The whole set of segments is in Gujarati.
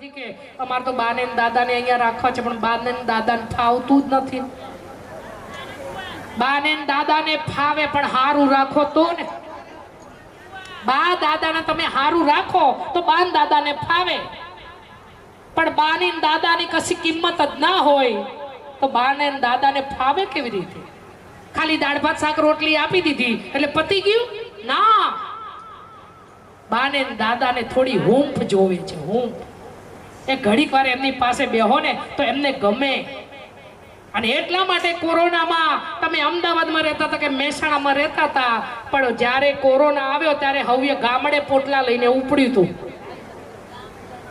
નથી કે અમાર તો બાને ને દાદાને અહીંયા રાખવા છે, પણ બાને ને દાદાને ફાવતું જ નથી. બાને ને દાદાને ફાવે પણ હારું રાખો તો ને. બા દાદાને તમે હારું રાખો તો બા ને દાદાને ફાવે, પણ બાની ને દાદાની કશી કિંમત જ ના હોય તો બાને ને દાદાને ફાવે કેવી રીતે? ખાલી દાળ ભાત શાક રોટલી આપી દીધી એટલે પતી ગયું? ના, બાને ને દાદાને થોડી હૂંફ જોવે છે, હૂંફ. એ ઘડીક વાર એમની પાસે બેહો ને તો એમને ગમે. અને એટલા માટે કોરોનામાં તમે અમદાવાદમાં રહેતા હતા કે મહેસાણામાં રહેતા હતા, પણ જ્યારે કોરોના આવ્યો ત્યારે હવે ગામડે પોટલા લઈને ઉપડ્યું હતું.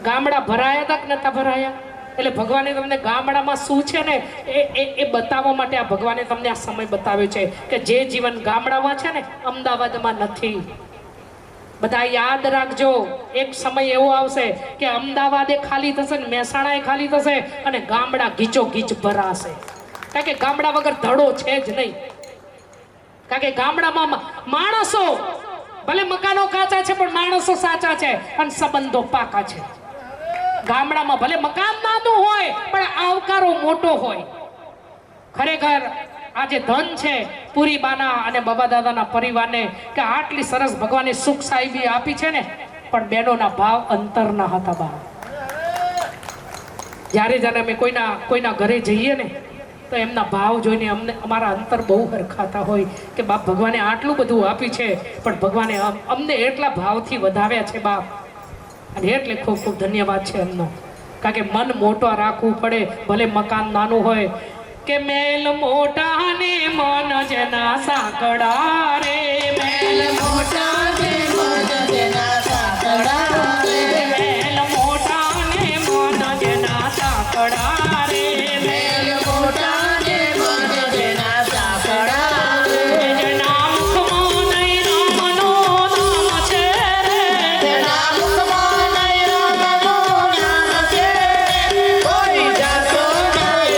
ગામડા ભરાયા હતા કે નતા ભરાયા? એટલે ભગવાને તમને ગામડામાં શું છે ને એ બતાવવા માટે આ ભગવાને તમને આ સમય બતાવ્યો છે કે જે જીવન ગામડામાં છે ને અમદાવાદમાં નથી. બધા યાદ રાખજો, એક સમય એવો આવશે કે અમદાવાદે ખાલી થશે ને મહેસાણાએ ખાલી થશે અને ગામડા ગીચો ગીચ ભરાશે. કારણ કે ગામડા વગર ધડો છે જ નહીં. કારણ કે ગામડામાં માણસો ભલે મકાનો કાચા છે પણ માણસો સાચા છે અને સંબંધો પાકા છે. ગામડામાં ભલે મકાન નાનું હોય પણ આવકારો મોટો હોય. ખરેખર આ જે ધન છે પૂરી બાના અને બાબા દાદાના પરિવારને કે આટલી સરસ ભગવાને સુખ સાહેબી આપી છે ને, પણ બહેનોના ભાવ અંતરના હતા. બા જ્યારે જ્યારે અમે કોઈના ઘરે જઈએ ને તો એમના ભાવ જોઈને અમને અમારા અંતર બહુ હરખાતા હોય કે બાપ ભગવાને આટલું બધું આપ્યું છે પણ ભગવાને અમને એટલા ભાવથી વધાવ્યા છે બાપ. અને એટલે ખૂબ ખૂબ ધન્યવાદ છે એમનો. કારણ કે મન મોટો રાખવું પડે, ભલે મકાન નાનું હોય. કે મેલ મોટા ને મન જેના સાંકડા રે, મેલ મોટા ને મન જેના સાંકડા રે, મેલ મોટા ને મન જેના સાંકડા રે, મેલ મોટા ને મન જેના સાંકડા રે. જેના મુખમાં નહીં રામનો નામ છે રે, જેના મુખમાં નહીં રામનો નામ છે, કોઈ જાતો નહીં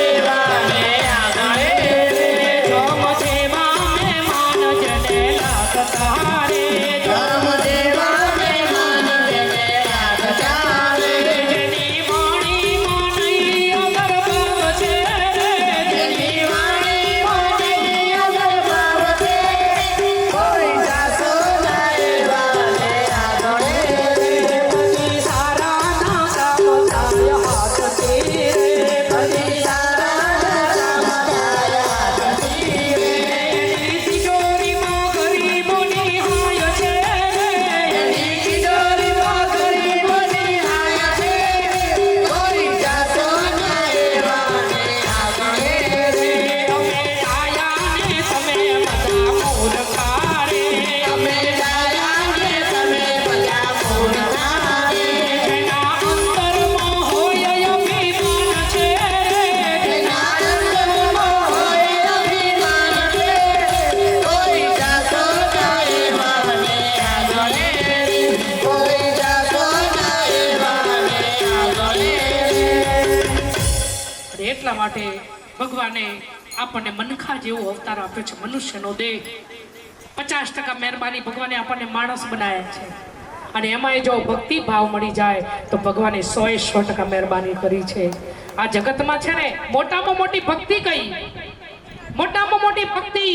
એટલા માટે ભગવાને આપણને મનખા જેવો અવતાર આપ્યો છે, મનુષ્યનો દેહ. 50% મહેરબાની ભગવાને આપણને માણસ બનાવ્યા છે. અને એમાં જો ભક્તિ ભાવ મળી જાય તો ભગવાને 100% મહેરબાની કરી છે. આ જગતમાં છે ને મોટામાં મોટી ભક્તિ કઈ? મોટામાં મોટી ભક્તિ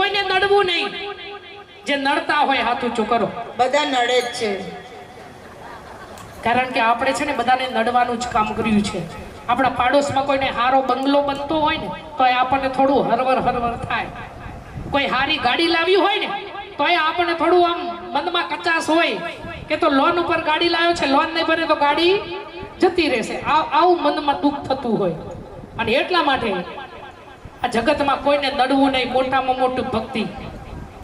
કોઈને નડવું નહીં. જે નડતા હોય હાથ ઊંચો કરો. બધા નડે જ છે. કારણ કે આપણે છે ને બધાને નડવાનું જ કામ કર્યું છે. આપણા પાડોશમાં કોઈને હારો બંગલો બનતો હોય ને તો એ આપણને થોડું હરવર થાય. કોઈ હારી ગાડી લાવી હોય ને તો એ આપણને થોડું આમ મનમાં કચાશ હોય કે તો લોન ઉપર ગાડી લાવ્યો છે, લોન નહીં ભરે તો ગાડી જતી રહેશે. આવું મનમાં દુઃખ થતું હોય. અને એટલા માટે આ જગતમાં કોઈને નડવું નહીં. મોટામાં મોટું ભક્તિ.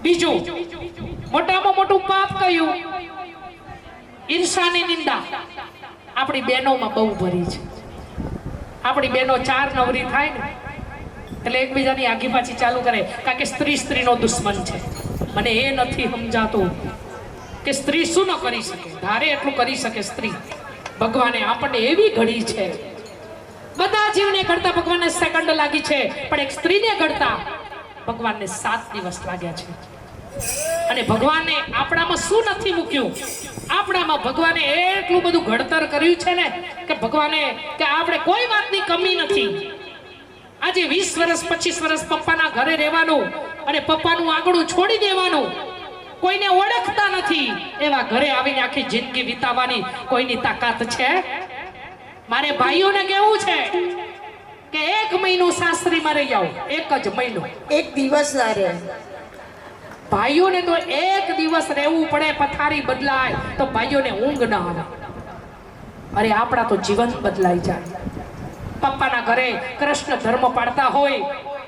બીજું મોટામાં મોટું પાપ કયું? ઈર્ષાની નિંદા. આપણી બહેનોમાં બહુ ભરી છે. આપણી બહેનો 4 નવરી થાય ને એટલે એકબીજાની આગી પાછી ચાલુ કરે. કારણ કે સ્ત્રીનો દુશ્મન છે. મને એ નથી સમજાતું કે સ્ત્રી શું ન કરી શકે. ધારે એટલું કરી શકે સ્ત્રી. ભગવાને આપણને એવી ઘડી છે. બધા જીવને ઘડતા ભગવાનને સેકન્ડ લાગી છે, પણ એક સ્ત્રીને ઘડતા ભગવાનને 7 દિવસ લાગ્યા છે. અને ભગવાને આપણામાં શું નથી મૂક્યું? આપણામાં ભગવાને એટલું બધું ઘડતર કર્યું છે ને કે ભગવાને કે આપણે કોઈ વાતની કમી નથી. આજે 20 વર્ષ 25 વર્ષ પપ્પાના ઘરે રહેવાનું અને પપ્પાનું આંગણું છોડી દેવાનું, કોઈને ઓળખતા નથી એવા ઘરે આવીને આખી જિંદગી વિતાવવાની કોઈની તાકાત છે? મારે ભાઈઓને કહેવું છે કે 1 મહિનો સાસરીમાં રહી જાઓ, 1 જ મહિનો. 1 દિવસ ના રહે. ભાઈઓને તો 1 દિવસ રહેવું પડે, પથારી બદલાય તો ભાઈઓને ઊંઘ ના આવે. અરે આપણા તો જીવન બદલાઈ જાય. પપ્પાના ઘરે કૃષ્ણ ધર્મ પાડતા હોય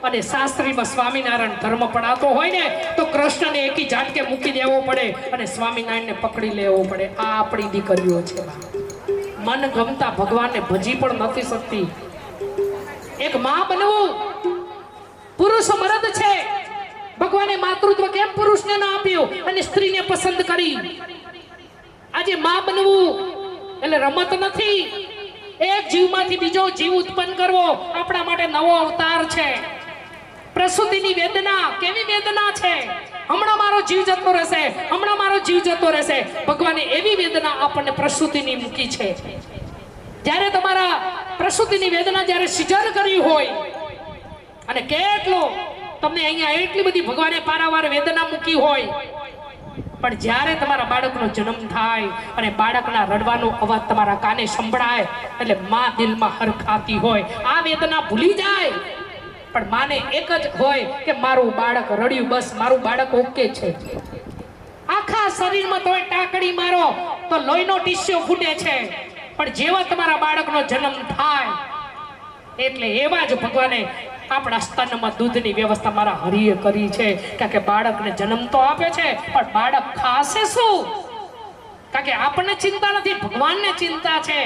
અને સાસરીમાં સ્વામિનારાયણ ધર્મ પડાતો હોય ને તો કૃષ્ણને એકી ઝાટકે મૂકી દેવો પડે અને સ્વામિનારાયણને પકડી લેવો પડે. આ આપણી દીકરીઓ છે. મન ગમતા ભગવાનને ભજી પણ નથી શકતી. એક માં બનવું પુરુષ મરદ છે. ભગવાને માતૃત્વ કેમ પુરુષને ના આપ્યું અને સ્ત્રીને પસંદ કરી? આજે માં બનવું એટલે રમત નથી. એક જીવમાંથી બીજો જીવ ઉત્પન્ન કરવો આપણા માટે નવો અવતાર છે. પ્રસૂતિની વેદના કેવી વેદના છે? હમણાં મારો જીવ જતો રહેશે, હમણાં મારો જીવ જતો રહેશે. ભગવાને એવી વેદના આપણને પ્રસૂતિની મૂકી છે. જ્યારે તમારા પ્રસૂતિની વેદના જ્યારે સિઝર કરી હોય અને કેટલો તમને અહીંયા એટલી બધી ભગવાને પારાવાર વેદના મૂકી હોય, પણ જ્યારે તમારા બાળકનો જન્મ થાય અને બાળકના રડવાનો અવાજ તમારા કાને સંભળાય એટલે માં દિલમાં હરખાતી હોય. આ વેદના ભૂલી જાય. પણ માને એક જ હોય કે મારું બાળક રડ્યું, બસ મારું બાળક ઓકે છે. આખા શરીરમાં તોય ટાકડી મારો તો લોહીનો ટીસ્યો ફૂટે છે, પણ જેવા તમારા બાળકનો જન્મ થાય એટલે એવા જ ભગવાને આપણા સ્તનમાં દૂધની વ્યવસ્થા મારા હરિએ કરી છે. કારણ કે બાળકને જન્મ તો આપે છે પણ બાળક ખાશે શું? કારણ કે આપણને ચિંતા નથી, ભગવાનને ચિંતા છે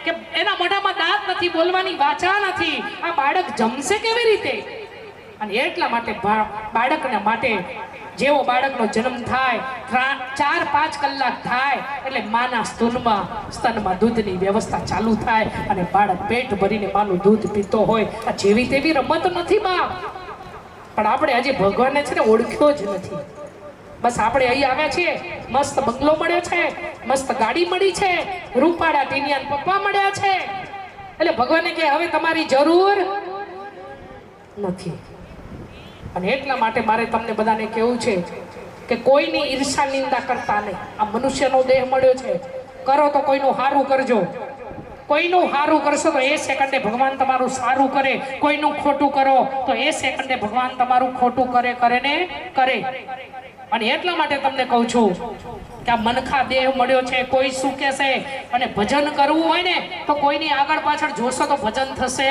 કે એના મોઢામાં દાંત નથી, બોલવાની વાચા નથી, આ બાળક જમશે કેવી રીતે? અને એટલા માટે બાળકને માટે જેવો બાળકનો જન્મ થાય 4-5 કલાક થાય એટલે માના સ્તનમાં દૂધની વ્યવસ્થા ચાલુ થાય અને બાળક પેટ ભરીને માનું દૂધ પીતો હોય. આ જેવી તેવી રમત નથી બાપ. પણ આપણે હજી ભગવાનને છે ને ઓળખ્યો જ નથી. બસ આપણે અહીં આવ્યા છીએ, મસ્ત બંગલો મળ્યો છે, મસ્ત ગાડી મળી છે, રૂપાળા ટીનિયાન પપ્પા મળ્યા છે એટલે ભગવાને કે હવે તમારી જરૂર નથી. અને એટલા માટે મારે તમને બધાને કહેવું છે કે કોઈની ઈર્ષા નિંદા કરતા નહીં. આ મનુષ્યનો દેહ મળ્યો છે, કરો તો કોઈનું સારું કરજો. કોઈનું સારું કરશો તો એ સેકન્ડે ભગવાન તમારું સારું કરે. કોઈનું ખોટું કરો તો એ સેકન્ડે ભગવાન તમારું ખોટું કરે ને કરે. અને એટલા માટે તમને કહું છું કે આ મનખા દેહ મળ્યો છે, કોઈ શું કહેશે? અને ભજન કરવું હોય ને તો કોઈની આગળ પાછળ જોશો તો ભજન થશે?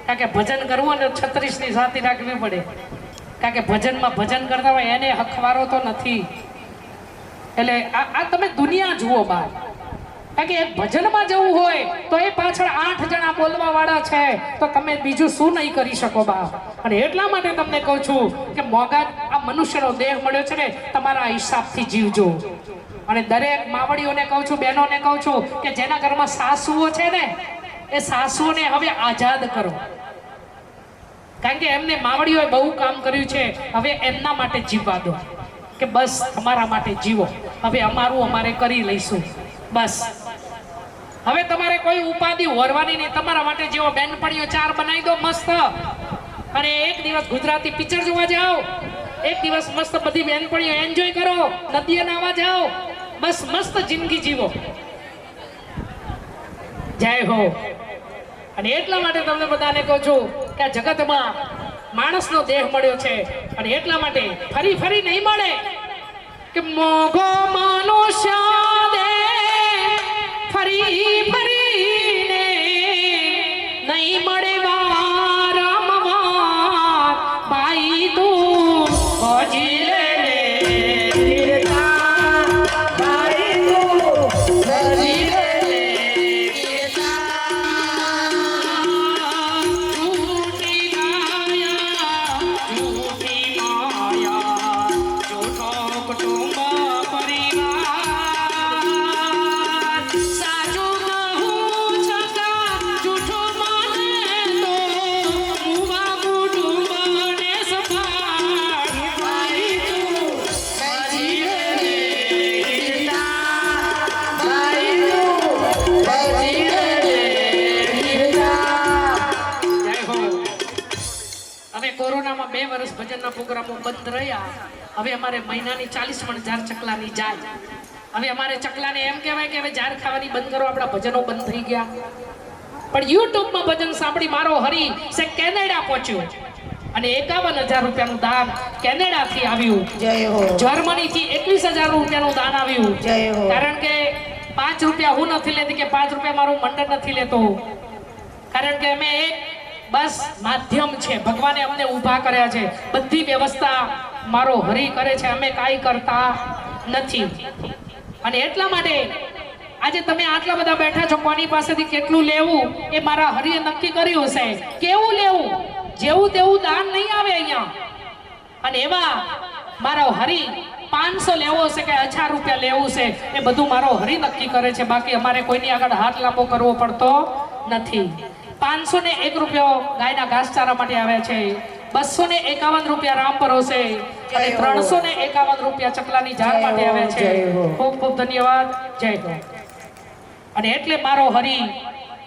કારણ કે ભજન કરવું અને 36ની સાથી રાખવી પડે. કારણ કે ભજનમાં ભજન કરતા હોય એને હખવારો તો નથી. એટલે આ તમે દુનિયા જુઓ બહાર. કારણ કે એક ભજનમાં જવું હોય તો એ પાછળ 8 જણા બોલવા વાળા છે, તો તમે બીજું શું નહીં કરી શકો બાપ. અને એટલા માટે તમને કહું છું કે મોગા આ મનુષ્યનો દેહ મળ્યો છે ને તમારા હિસાબથી જીવજો. અને દરેક માવડીઓને કહું છું, બહેનોને કહું છું કે જેના ઘરમાં સાસુઓ છે ને એ સાસુઓને હવે આઝાદ કરો. કારણ કે એમને માવડીઓએ બહુ કામ કર્યું છે, હવે એમના માટે જીવવા દો કે બસ તમારા માટે જીવો, હવે અમારું અમારે કરી લઈશું બસ. હવે તમારે કોઈ ઉપાધિ હોરવાની નહીં. તમારા માટે જેવો બેનપણીઓ 4 બનાવી દો મસ્ત, અને એક દિવસ ગુજરાતી પિક્ચર જોવા જાઓ, એક દિવસ મસ્ત બધી બેનપણીઓ એન્જોય કરો, નદીએ નાવા જાઓ, બસ મસ્ત જિંદગી જીવો. જય હો. અને એટલા માટે તમને બધાને કહું છું કે આ જગતમાં માણસનો દેહ મળ્યો છે અને એટલા માટે ફરી ફરી નહીં મળે કે મોગો મનુષ્ય દેહ ફરી ફરીને નહીં મળે વારંવાર. ભાઈ તું હજી લે સાચું કહું છતાં જૂઠું માને તો વર્ષ ભજનના પ્રોગ્રામો બંધ રહ્યા. હવે અમારે મહિનાની 40,000 ચકલાની જાય. હવે અમારે ચકલાને એમ કહેવાય કે હવે ઝાર ખાવાની બંધ કરો, આપણા ભજનો બંધ થઈ ગયા. પણ યુટ્યુબમાં ભજન સાંભળી મારો હરી સે કેનેડા પહોંચ્યો અને 51,000 રૂપિયાનું દાન કેનેડાથી આવ્યું. જય હો. જર્મનીથી 21,000 રૂપિયાનું દાન આવ્યું. જય હો. કારણ કે 5 રૂપિયા હું નથી લેતી કે 5 રૂપિયા મારું મંડળ નથી લેતો. કારણ કે અમે એક બસ માધ્યમ છે. ભગવાને અમને ઊભા કર્યા છે. બધી વ્યવસ્થા મારો હરી કરે છે, અમે કાંઈ કરતા નથી. અને એટલા માટે આજે તમે આટલા બધા બેઠા છો, કોની પાસેથી કેટલું લેવું એ મારા હરિએ નક્કી કર્યું છે. કેવું લેવું, જેવું તેવું દાન નહીં આવે અહીંયા. અને એવા મારો હરી 500 લેવો છે કે 1000 રૂપિયા લેવું છે એ બધું મારો હરી નક્કી કરે છે. બાકી અમારે કોઈની આગળ હાથ લાંબો કરવો પડતો નથી. 501 રૂપિયો ગાયના ઘાસચારા માટે આવે છે. 251 રૂપિયા રામ ભરોસે અને 351 રૂપિયા ચકલાની ઝાર માટે આવે છે. ખૂબ ખૂબ ધન્યવાદ. જય હો. અને એટલે મારો હરી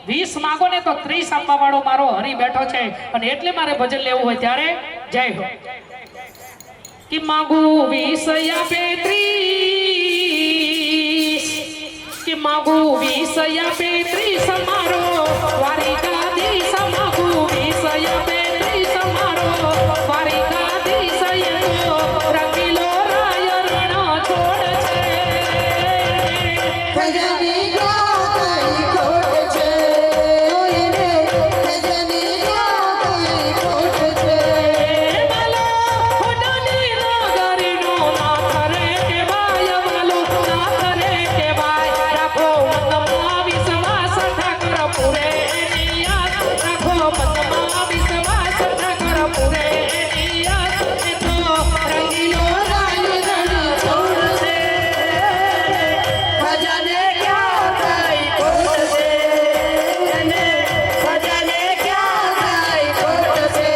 20 માંગો ને તો 30 આપવા વાળો મારો હરી બેઠો છે. અને એટલે મારે ભજન લેવું હોય ત્યારે જય હો. कि मांगू 20 या 35, कि मांगू 20 या 35 मारो वारी गादी समागू 20 या 35 मारो वारी गादी सयनो रंगीलो राय रण छोड़ छे खजानी गाई खोट छे ओयने खजानी गाई खोट छे मालो होडनी नगरी नो ना करे के भाई मालो ना करे के भाई राखो मनमा विश्वास ठाकर पूरे नियत राखो मनमा विश्वास ठाकर पूरे नियत ने तो रंगीलो राय रण छोड़ दे खजाने क्या गाई खोट छे ओयने खजाने क्या गाई खोट छे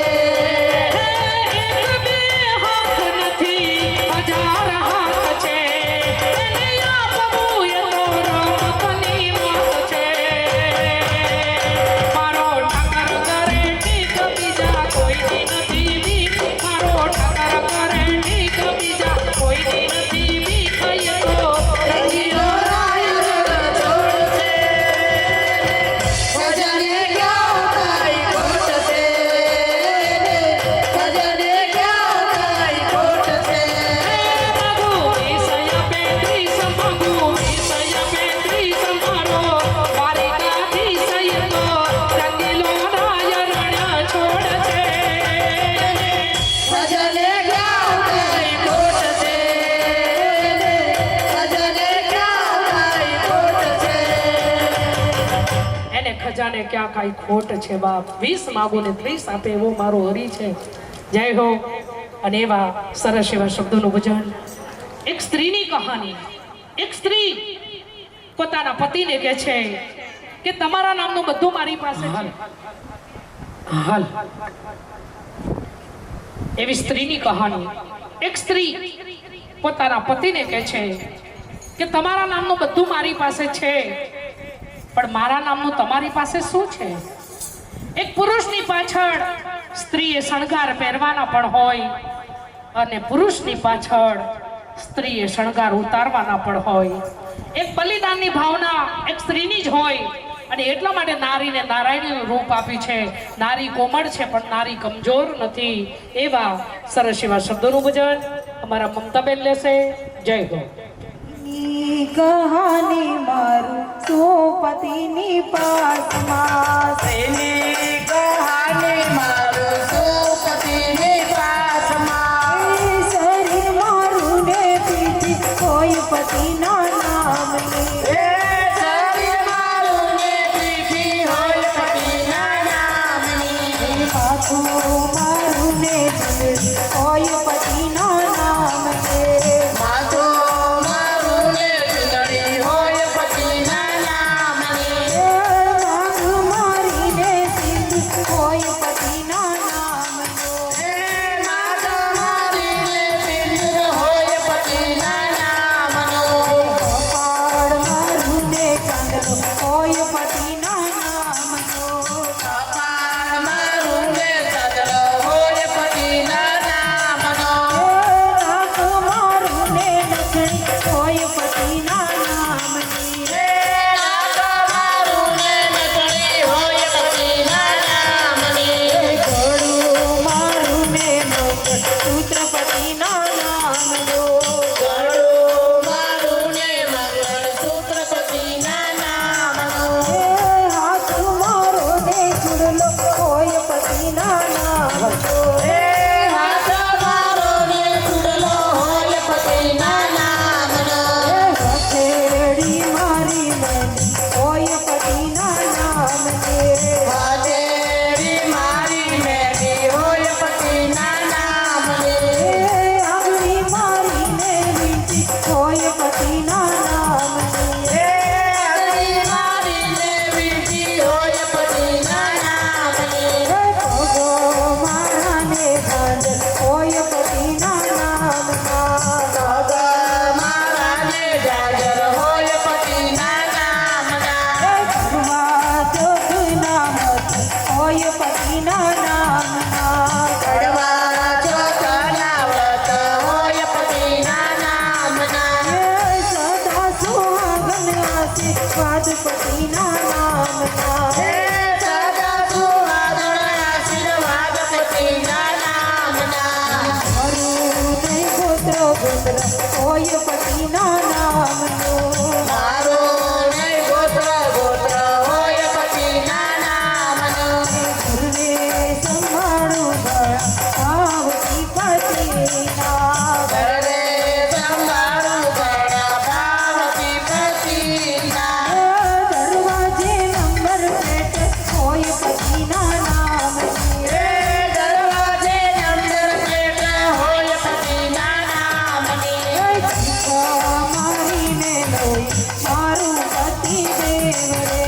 એક બે હાથ નથી 1000 હાથ છે એને આપવું એ તો રમતની વાત છે મારો ઠાકર કરે ઠીક બીજા કોઈની નથી બીક મારો ઠાકર કરે ઠીક બીજા કોઈની નથી બીક એ તો રંગીલો રાય રણ છોડ છે खजाने क्या गाई खोट छे खजाने क्या गाई खोट छे मागू 20 या 35 मागू 20 या 35 मारो वारी गादी सयनो रंगीलो राय रण छोड़ छे खजाने क्या गाई खोट छे खजाने क्या गाई खोट छे એને ખજાને ક્યાં કાંઈ ખોટ છે બાપ. 20 માગો ને 30 આપે એવો મારો હરી છે. જય હો. અને એવા સરસ એવા શબ્દોનું ભજન. એક સ્ત્રીની કહાની. એક સ્ત્રી પોતાના પતિને કહે છે કે તમારા નામનું બધું મારી પાસે છે. હાલ એવી સ્ત્રીની કહાની. એક સ્ત્રી પોતાના પતિને કહે છે કે તમારા નામનું બધું મારી પાસે છે પણ મારા નામનું તમારી પાસે શું છે? એક પુરુષની પાછળ સ્ત્રીએ શણગાર પહેરવાના પણ હોય અને પુરુષની પાછળ સ્ત્રીએ શણગાર ઉતારવાના પણ હોય. એક બલિદાનની ભાવના એક સ્ત્રીની જ હોય અને એટલા માટે નારીને નારાયણીનું રૂપ આપી છે. નારી કોમળ છે પણ નારી કમજોર નથી. એવા સરસ એવા શબ્દોનું ભજન અમારા મમતાબેન લેશે. જય હો. ની કહાની મારું સોપતિની પાસમાં સેની કહાની મારું સોપતિની પાસમાં શરીર મારું ને પીઠી કોઈ પતિના નામની શરીર મારું ને પીઠી હોય પતિના નામની માથું મારું ને કોઈ પતિના નામની માથું મારું ને ચુંદડી હોય પતિના નામની માગ મારીને સિંધ હોય પતિના નામનો માગ મારીને સિંધ હોય પતિના નામનો કપાળ મારું ને ચાંદલો હોય પતિના નામનો કપાળ મારું ને ચાંદલો હોય પતિના નામના કરવા ચોથના વ્રત હોય પતિના નામના સદા સુહાગન આશીર્વાદ પતિના નામના સદા સુહાગણ આશીર્વાદ પતિના નામના મારું નહીં ગોત્ર ગોત્ર હોય પતિના નામનું મારું નહીં ગોત્ર ગોત્ર હોય પતિના નામનું ઘરને સંભાળું ભાવતી પતિના ઘરે સંભાળું ઘણા ભાવતી પતિના દરવાજે નંબર પ્લેટ હોય પતિના નામની દરવાજે નંબર પ્લેટ હોય પતિના નામની મારીને લોહી મારું પતિ દેવ રે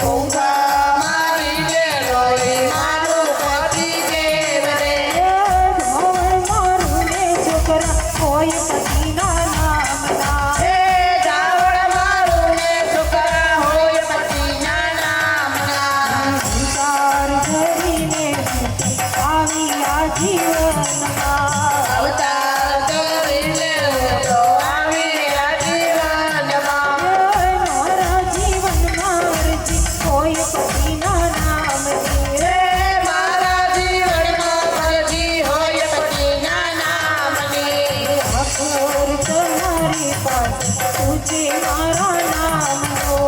ઊંઘા મારીને રોઈ મારું પતિ દેવ રે મારું ને છોકરા હોય પતિના નામના જાવળ મારું ને છોકરા હોય પતિના નામના વિચાર કરીને આવી આ જીવનમાં અવતાર કરીને હું તો આવી આ જીવનમાં મારા જીવનમાં અરજી હોય પતિના નામની મારા જીવનમાં ફરજી હોય પતિના નામની અખોર તમારી પાસે તુજે મારા નામનો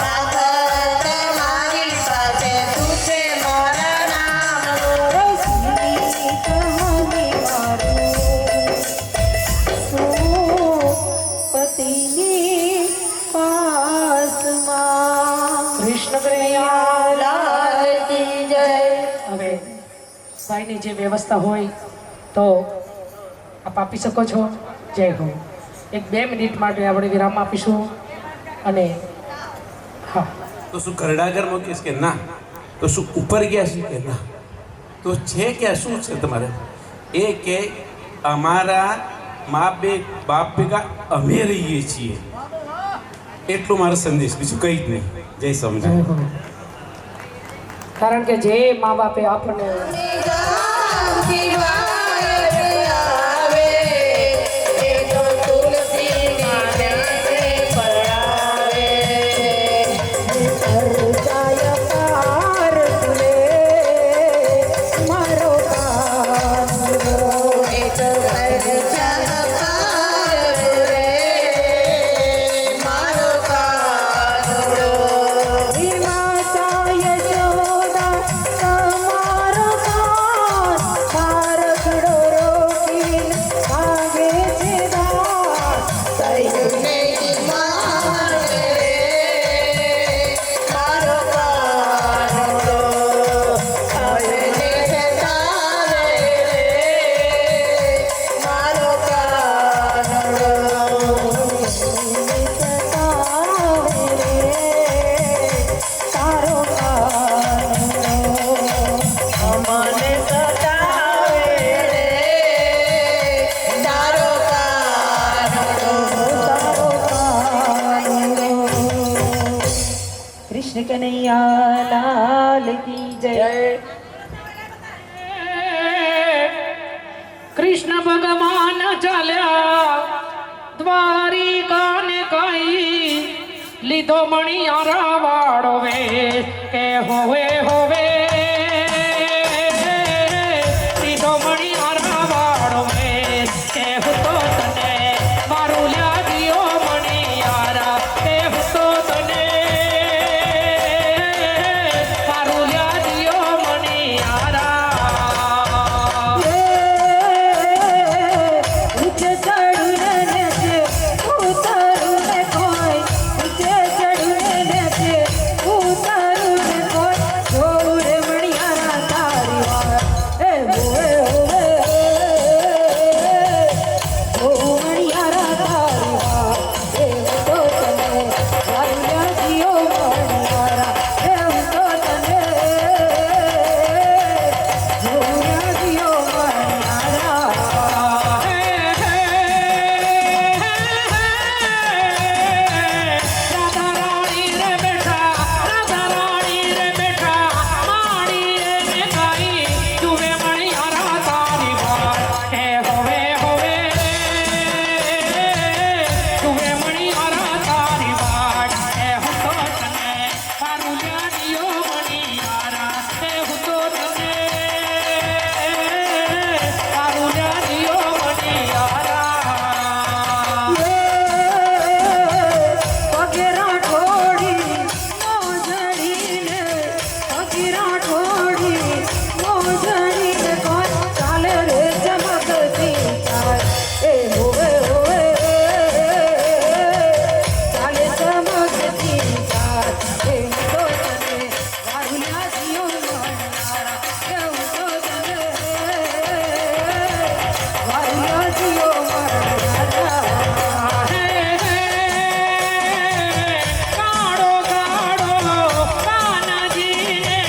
આગળ તમારી પાસે તું છે મારા નામનો રસની કહાની મારું પતિની પાસમાં કૃષ્ણ કનૈયા લાલ કી જય હવે ભાઈની જે વ્યવસ્થા હોય તો આપ આપી શકો છો. જય હો. 1-2 મિનિટ માટે આપણે વિરામ આપીશું અને હા તો શું ઘરડાગર મૂકીશ કે ના તો શું ઉપર ગયા છે કે ના તો છે કે શું છે તમારે એ કે અમારા બાપ ભેગા અમે રહીએ છીએ એટલું મારો સંદેશ બીજું કંઈ જ નહીં. જય જય સમજાય હો. કારણ કે જે મા બાપે આપણને જાય પાર તુલે મારો કાનૂનો માતા યશોદા તમારો કાન માર ઘડો રોકીને ભાગે છે દાસ તારો કૃષ્ણ કનૈયા લાલ કી જય કૃષ્ણ ભગવાન ચાલ્યા દ્વારિકાને કઈ લીધો મણિયારા વાળો વે કે હોવે હોવે લીધો મણિયારા વાળો વે કે હું તો તને મારું લાગ્યો મણિયારા કે હું તો તને મારું લાગ્યો મણિયારા ઊંચે ચડું ને છે ઉતરું ને કોઈ ઊંચે ચડું ને છે ઉતરું ને કોઈ જો કિરણ ઠોડી મોજણી ને કોણ ચાલે રે ચમકતી ચાર એ હોવે હોવે ચાલે ચમકતી ચાર એ તો તને વારુલા જીઓ મળનારા એવું તો તને વારુલા જીઓ મળનારા હે હે કાળો કાળો કાનાજીને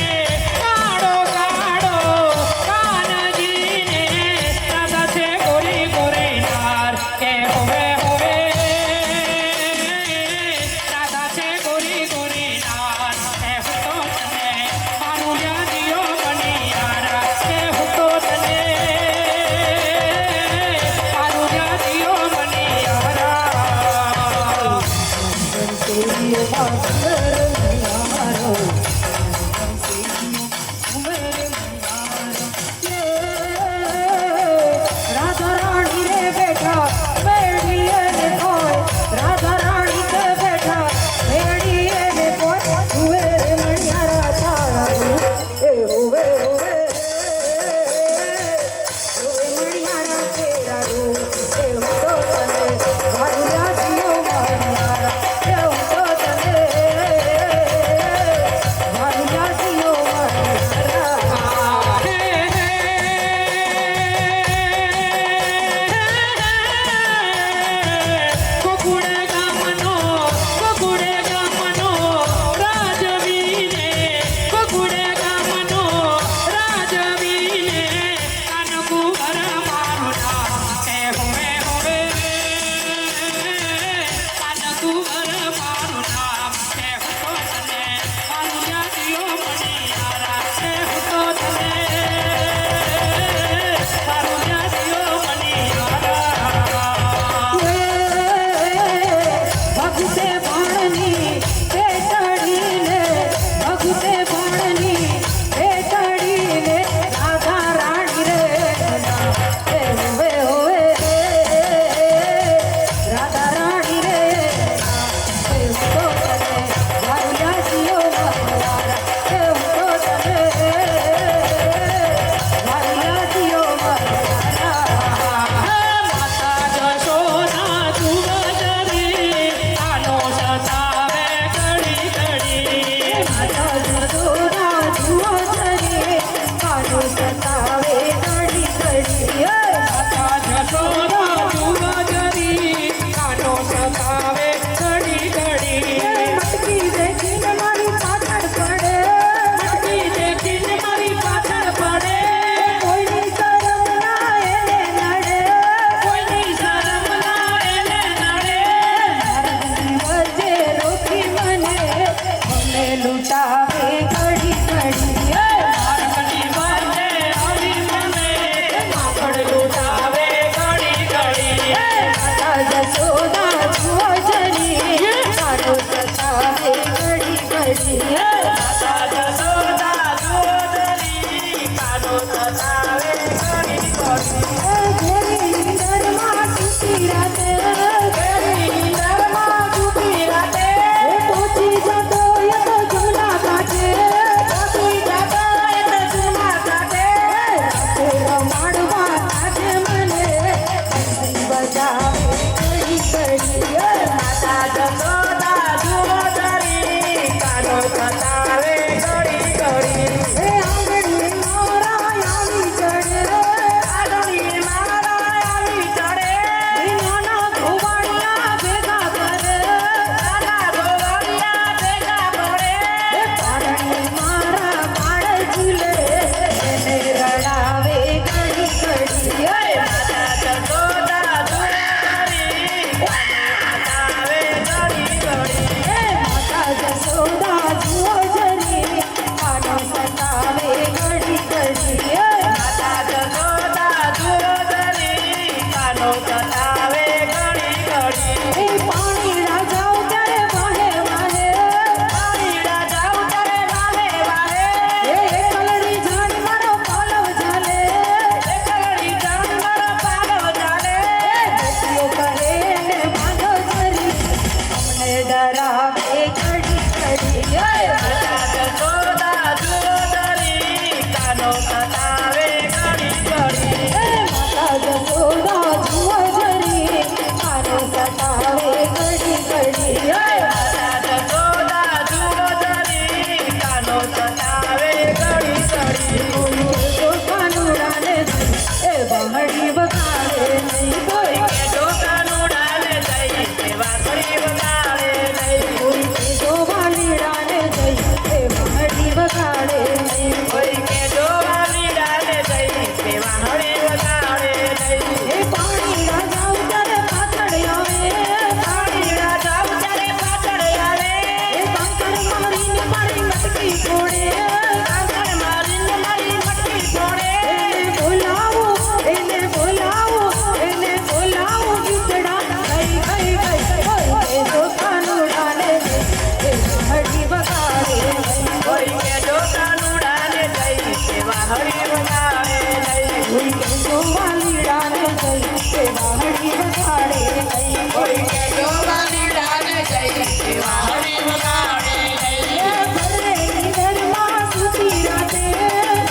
હરી વગાડે નહીં. કોઈ કે જો વાલીડાને જઈ એ વાહડી વગાડે નહીં. કોઈ કે જો વાલીડાને જઈ એવા હરી વગાડે નહીં. એ ભરેલી ઘરમાં સૂતી રાતે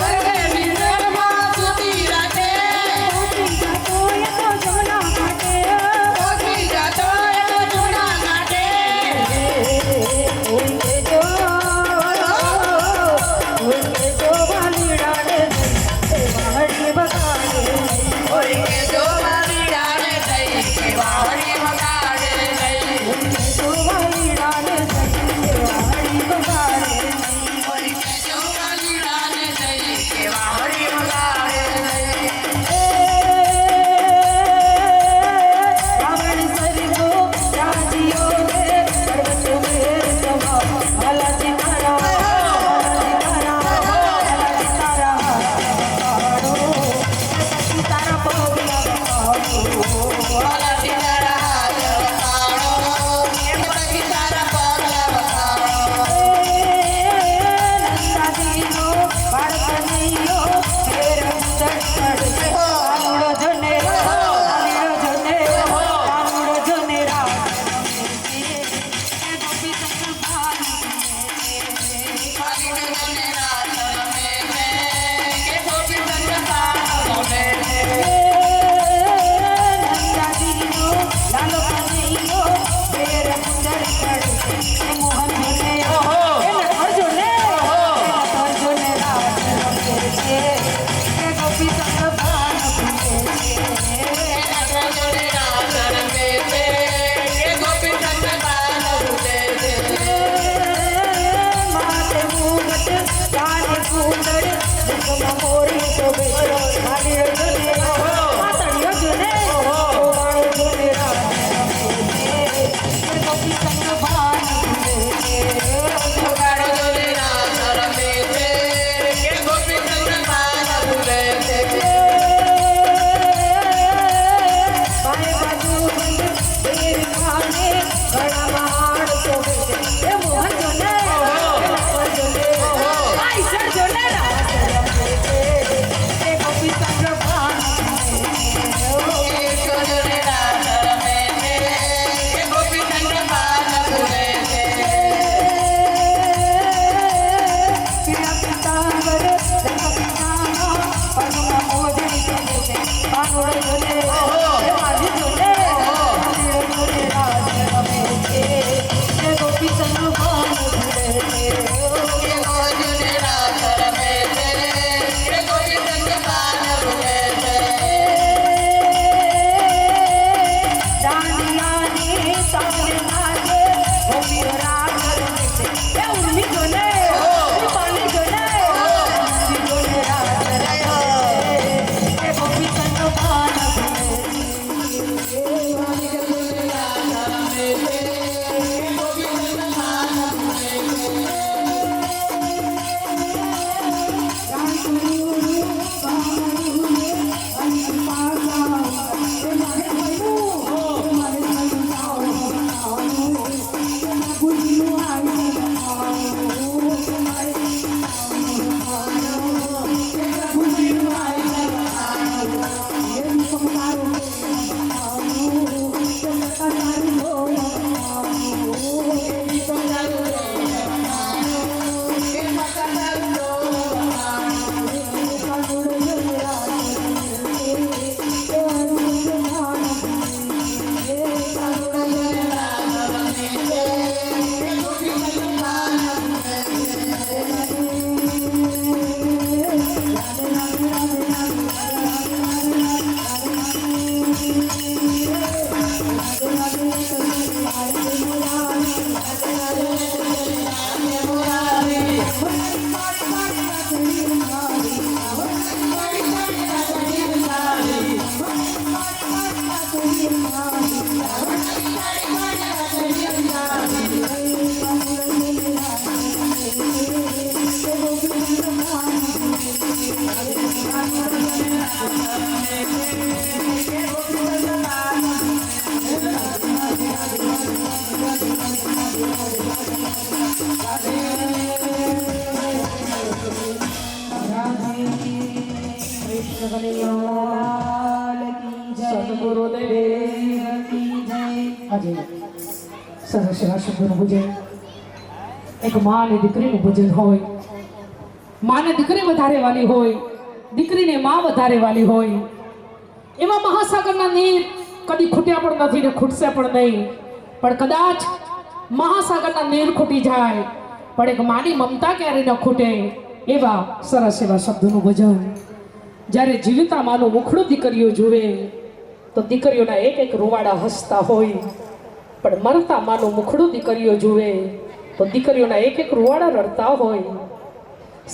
ભરે નિંદરમાં સૂતી રાતે પહોંચી જતો એ તો જમના ઘાટે. પહોંચી જતો એ તો જૂના ઘાટે. કોઈ કે જો વાલીડાને જઈ એ વાહડી વગાડે નહીં. કોઈ કે જો વાલીડાને જઈ એવા હરી વગાડે નહીં. જો વાલીડાને જઈ એ વાહડી વગાડે નહીં. કોઈ કે જો વાલીડાને જઈ એવા હરી વગાડે નહીં. રાવણ સરિતો રાજીઓ રે પર્વત મેર સભા હાલાજી તારા હાલાજી તારા પાડો પછી તારા પગલા પાડો વાલા સીતારા હાથ વગાડો. એમ પછી તારા પગલા વગાડો. નંદાજીનો બાળક નૈયો ફેર ઉંદર ચડે કાનુડો જોને કાનુડો જોને રામ ગોપી તન ભાન વાલીડો જોને રાત રમે છે. કે ગોપી સંગતા રમે છે. નંદાજીનો લાલો કનૈયો ફેર ઉંદર ચડે મોહન જોને અર્જુને રાત રમે છે કે ગોપી તન ભાન એના જોને રાત રમે છે. કે ગોપી સંગતા રમે છે. માતે મુગટ જાને કુંડળ મુખમાં મોરી શોભે માલી જોને માતડીઓ જોને ઓવાળો જોને રાત ગોપી સંગ ભાન વગાડો જોને રાત રમે છે. કે ગોપી સંગતા રમે છે. બાય બાજુ બંધ દેર ખાને ગળામાં હાડ શોભે એ મોહન જોને જોને આઈ સર જોને રાત રમે છે એ ગોપી સંગ ભાન જોને રાત રમે છે. કે ગોપી સંગતા રમે છે. પીળા પીતાંબર રંગ પીતાંબા પગમાં મોજડી પહેરે છે કાનુડો જોને એ માજી જોને કાનુડો જોને રાત રમે છે એ ગોપી સંગ ભાન ભૂલે છે કે જોને રાત રમે છે. કે ગોપી સંગતા રમે છે. દાંડિયાની તાલે નાચે ગોપીઓ રાત રમે છે એ ઉર્મી જોને પાલી જોને ઉર્મી જોને રાત રમે છે એ ગોપી સંગ ભાન ભૂલે છે આજે સરસ એવા શબ્દોનું ભજન, એક મા અને દીકરીનું ભજન હોય. માને દીકરી વધારે વાલી હોય, દીકરીને મા વધારે વાલી હોય. એવા મહાસાગરના નીર કદી ખૂટ્યા પણ નથી ને ખૂટશે પણ નહીં. પણ કદાચ મહાસાગરના નીર ખૂટી જાય પણ એક માની મમતા ક્યારે ન ખૂટે. એવા સરસ એવા શબ્દોનું ભજન. જ્યારે જીવતા માનું મુખડું દીકરીઓ જુએ તો દીકરીઓના એક એક રૂવાડા હસતા હોય, પણ મરતા માનું મુખડું દીકરીઓ જુએ તો દીકરીઓના એક એક રૂવાડા રડતા હોય.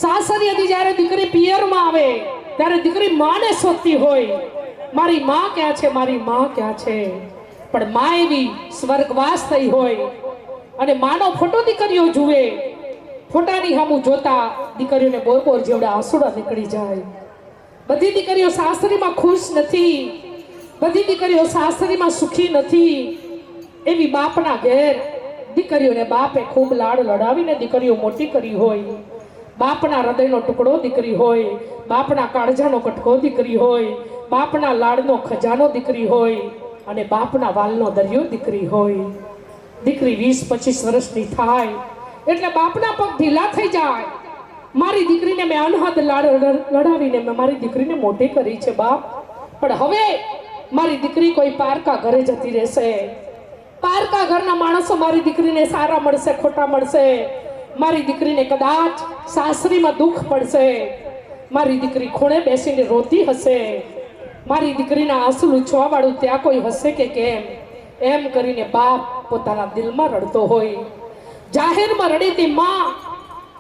સાસરિયાથી જ્યારે દીકરી પિયરમાં આવે ત્યારે દીકરી માને શોધતી હોય, મારી માં ક્યાં છે, મારી માં ક્યાં છે. પણ માં એવી સ્વર્ગવાસ થઈ હોય અને માનો ફોટો દીકરીઓ જુએ, ફોટાની સામું જોતા દીકરીઓને બોર બોર જેવડા આંસુડા નીકળી જાય. બધી દીકરીઓ સાસરીમાં ખુશ નથી, બધી દીકરીઓ સાસરીમાં સુખી નથી. એવી બાપના ઘેર દીકરીઓને બાપે ખૂબ લાડ લડાવીને દીકરીઓ મોટી કરી હોય. બાપના હૃદયનો ટુકડો દીકરી હોય, બાપના કાળજાનો કટકો દીકરી હોય, બાપના લાડનો ખજાનો દીકરી હોય અને બાપના વાલનો દરિયો દીકરી હોય. દીકરી 20-25 વર્ષની થાય એટલે બાપના પગ ઢીલા થઈ જાય. મારી દીકરીને મેં અનહદ લાડ લડાવીને મેં મારી દીકરીને મોટી કરી છે બાપ, પણ હવે મારી દીકરી કોઈ પારકા ઘરે જતી રહેશે. પારકા ઘરના માણસો મારી દીકરીને સારા મળશે, ખોટા મળશે. મારી દીકરીને કદાચ સાસરીમાં દુઃખ પડશે, મારી દીકરી ખૂણે બેસીને રોતી હશે, મારી દીકરીના આંસુ લૂછવા વાળું ત્યાં કોઈ હશે કે કેમ, એમ કરીને બાપ પોતાના દિલમાં રડતો હોય. જાહેરમાં રડી તી માં,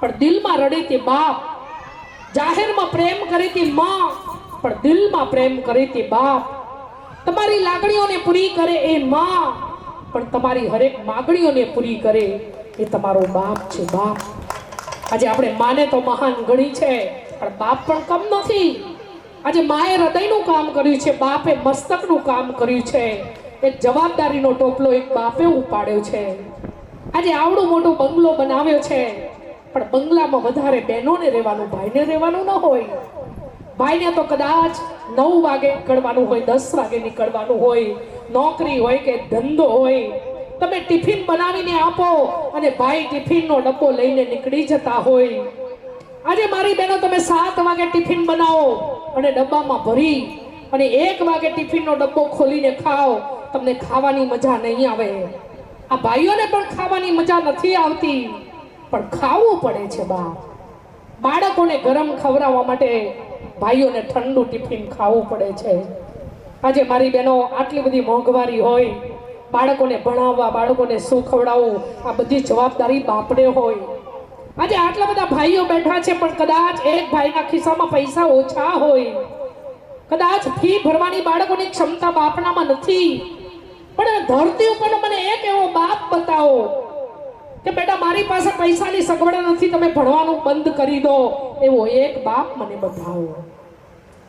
પણ દિલમાં રડી તી બાપ. જાહેરમાં પ્રેમ કરી તી માં, પણ દિલમાં પ્રેમ કરી તી બાપ. તમારી લાગણીઓને પૂરી કરે એ માં, પણ તમારી હરેક માગણીઓને પૂરી કરે એ તમારો બાપ છે બાપ. આજે આપણે માને તો મહાન ગણી છે, પણ બાપ પણ કમ નથી. આજે માએ હૃદયનું કામ કર્યું છે, બાપે મસ્તકનું કામ કર્યું છે. એક જવાબદારીનો ટોપલો એક બાપે ઉપાડ્યો છે. આજે આવડો મોટો બંગલો બનાવ્યો છે, પણ બંગલામાં વધારે બહેનોને રહેવાનું, ભાઈને રહેવાનું ન હોય. ભાઈને તો કદાચ 9 વાગે નીકળવાનું હોય, 10 વાગે નીકળવાનું હોય, નોકરી હોય કે ધંધો હોય. તમે ટિફિન બનાવીને આપો અને ભાઈ ટિફિનનો ડબ્બો લઈને નીકળી જતા હોય. આજે મારી બહેનો તમે 7 વાગે ટિફિન બનાવો અને ડબ્બામાં ભરી અને 1 વાગે ટિફિનનો ડબ્બો ખોલીને ખાઓ, તમને ખાવાની મજા નહીં આવે. આ ભાઈઓને પણ ખાવાની મજા નથી આવતી, પણ ખાવું પડે છે બાપ. બાળકોને ગરમ ખવડાવવા માટે ભાઈઓને ઠંડુ ટિફિન ખાવું પડે છે. આજે મારી બહેનો આટલી બધી મોંઘવારી હોય, બાળકોને ભણાવવા, બાળકોને શું ખવડાવવું, આ બધી જવાબદારી બાપને હોય. આજે આટલા બધા ભાઈઓ બેઠા છે, પણ કદાચ એક ભાઈના ખિસ્સામાં પૈસા ઓછા હોય, કદાચ ફી ભરવાની બાળકોની ક્ષમતા બાપનામાં નથી. પણ ધરતી ઉપર મને એક એવો બાપ બતાવો કે બેટા મારી પાસે પૈસાની સગવડ નથી, તમે ભણવાનું બંધ કરી દો, એવો એક બાપ મને બતાવો.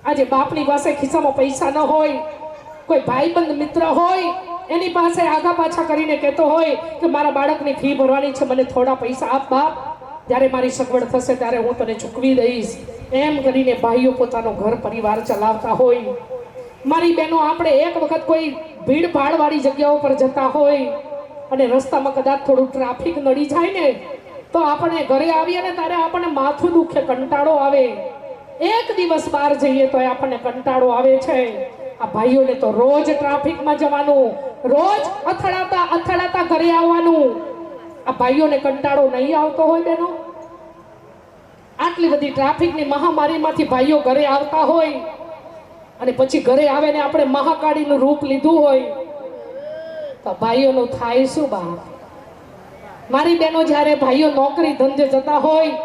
આજે બાપની પાસે ખિસ્સામાં પૈસા ન હોય, કોઈ ભાઈબંધ મિત્ર હોય એની પાસે આગા પાછા કરીને કહેતો હોય કે મારા બાળકની ફી ભરવાની છે, મને થોડા પૈસા આપ બાપ, જ્યારે મારી સગવડ થશે ત્યારે હું તને ચૂકવી દઈશ. એમ કરીને ભાઈઓ પોતાનો ઘર પરિવાર ચલાવતા હોય. મારી બહેનો આપણે એક વખત કોઈ ભીડ ભાડવાળી જગ્યાઓ પર જતા હોય અને રસ્તામાં કદાચ થોડું ટ્રાફિક નડી જાય ને તો આપણે ઘરે આવીએ ને ત્યારે આપણને માથું દુખે, કંટાળો આવે. એક દિવસ બહાર જઈએ તો આપણને કંટાળો આવે છે. આ ભાઈઓને તો રોજ ટ્રાફિકમાં જવાનું, રોજ અથડાતા ઘરે આવવાનું. આ ભાઈઓને કંટાળો નહીં આવતો હોય બેનો? આટલી બધી ટ્રાફિકની મહામારીમાંથી ભાઈઓ ઘરે આવતા હોય અને પછી ઘરે આવે ને આપણે મહાકાળીનું રૂપ લીધું હોય તો ભાઈઓનું થાય શું બાપ? મારી બહેનો જ્યારે ભાઈઓ નોકરી ધંધે જતા હોય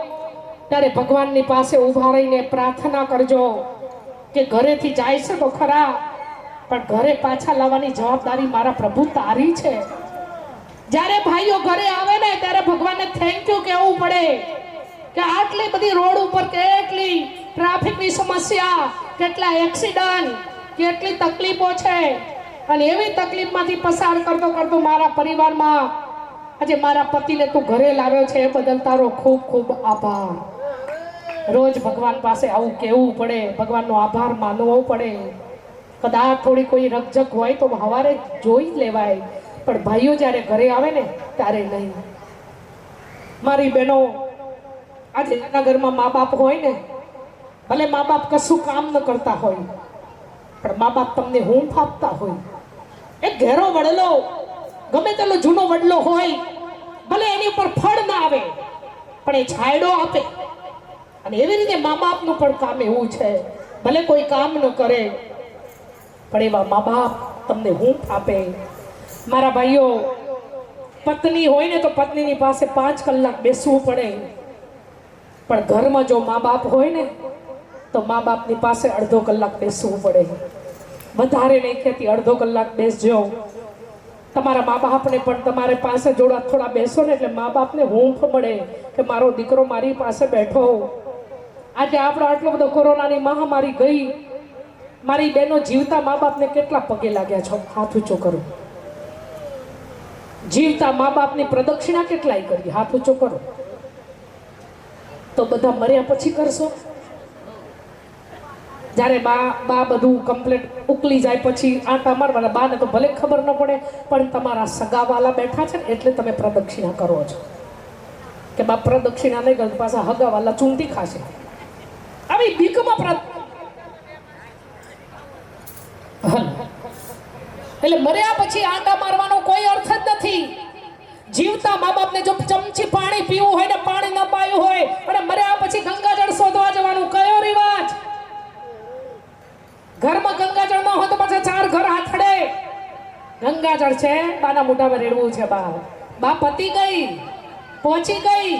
ત્યારે ભગવાનની પાસે ઊભા રહીને પ્રાર્થના કરજો કે ઘરેથી જાય છે તો ખરા, પણ ઘરે પાછા લાવવાની જવાબદારી મારા પ્રભુ તારી છે. જ્યારે ભાઈઓ ઘરે આવે ને ત્યારે ભગવાનને થેન્ક યુ કહેવું પડે કે આટલી બધી રોડ ઉપર કેટલી ટ્રાફિકની સમસ્યા, કેટલા એક્સિડન્ટ, કેટલી તકલીફો છે, અને એવી તકલીફમાંથી પસાર કરતો કરતો મારા પરિવારમાં આજે મારા પતિને તું ઘરે લાવ્યો છે એ બદલ તારો ખૂબ ખૂબ આભાર. રોજ ભગવાન પાસે આવું કહેવું પડે, ભગવાનનો આભાર માનવો પડે. કદાચ થોડી કોઈ રકઝક હોય તો સવારે જોઈ લેવાય, પણ ભાઈઓ જ્યારે ઘરે આવે ને ત્યારે નહીં. મારી બહેનો આજે એના ઘરમાં મા બાપ હોય ને, ભલે મા બાપ કશું કામ ન કરતા હોય, પણ મા બાપ તમને હૂંફ આપતા હોય. એક ઘેરો વડલો, ગમે તેલો જૂનો વડલો હોય, ભલે એની ઉપર ફળ ના આવે પણ એ છાંયડો આપે. અને એવી રીતે મા બાપનું પણ કામ એવું છે, ભલે કોઈ કામ ન કરે પણ એવા મા બાપ તમને હૂંફ આપે. મારા ભાઈઓ, પત્ની હોય ને તો પત્નીની પાસે 5 કલાક બેસવું પડે, પણ ઘરમાં જો મા બાપ હોય ને તો મા બાપની પાસે અડધો કલાક બેસવું પડે. વધારે નહીં કહેતી, અડધો કલાક બેસજો. તમારા મા બાપને પણ તમારે પાસે જોડા થોડા બેસો ને એટલે મા બાપને હૂંફ મળે કે મારો દીકરો મારી પાસે બેઠો. આજે આપણો આટલો બધો કોરોનાની મહામારી ગઈ, મારી બહેનો જીવતા મા બાપને કેટલા પગે લાગ્યા છો? હાથ ઊંચો કરો. જીવતા મા બાપની પ્રદક્ષિણા કેટલાય કરી? હાથ ઊંચો કરો. તો બધા મર્યા પછી કરશો? જ્યારે બા બધું કમ્પ્લીટ ઉકલી જાય પછી આંટા મારવાના. બાને તો ભલે ખબર ન પડે, પણ તમારા સગાવાલા બેઠા છે ને એટલે તમે પ્રદક્ષિણા કરો છો કે બા પ્રદક્ષિણા નહીં કરે પાછા હગાવાલા ચૂંટી ખાશે. આવી બીકમાં એટલે મર્યા પછી આંટા મારવાનો કોઈ અર્થ જ નથી. જીવતા મા બાપને જો ચમચી પાણી પીવું હોય ને પાણી ન પાયું હોય અને મર્યા પછી ગંગાજળ શોધવા જવાનું, કયો રિવાજ? ઘરમાં ગંગાજળ ન હોય તો પાછા 4 ઘર હાથડે. ગંગાજળ છે, બાના મોઢામાં રેડવું છે. બા પતી ગઈ, પહોંચી ગઈ,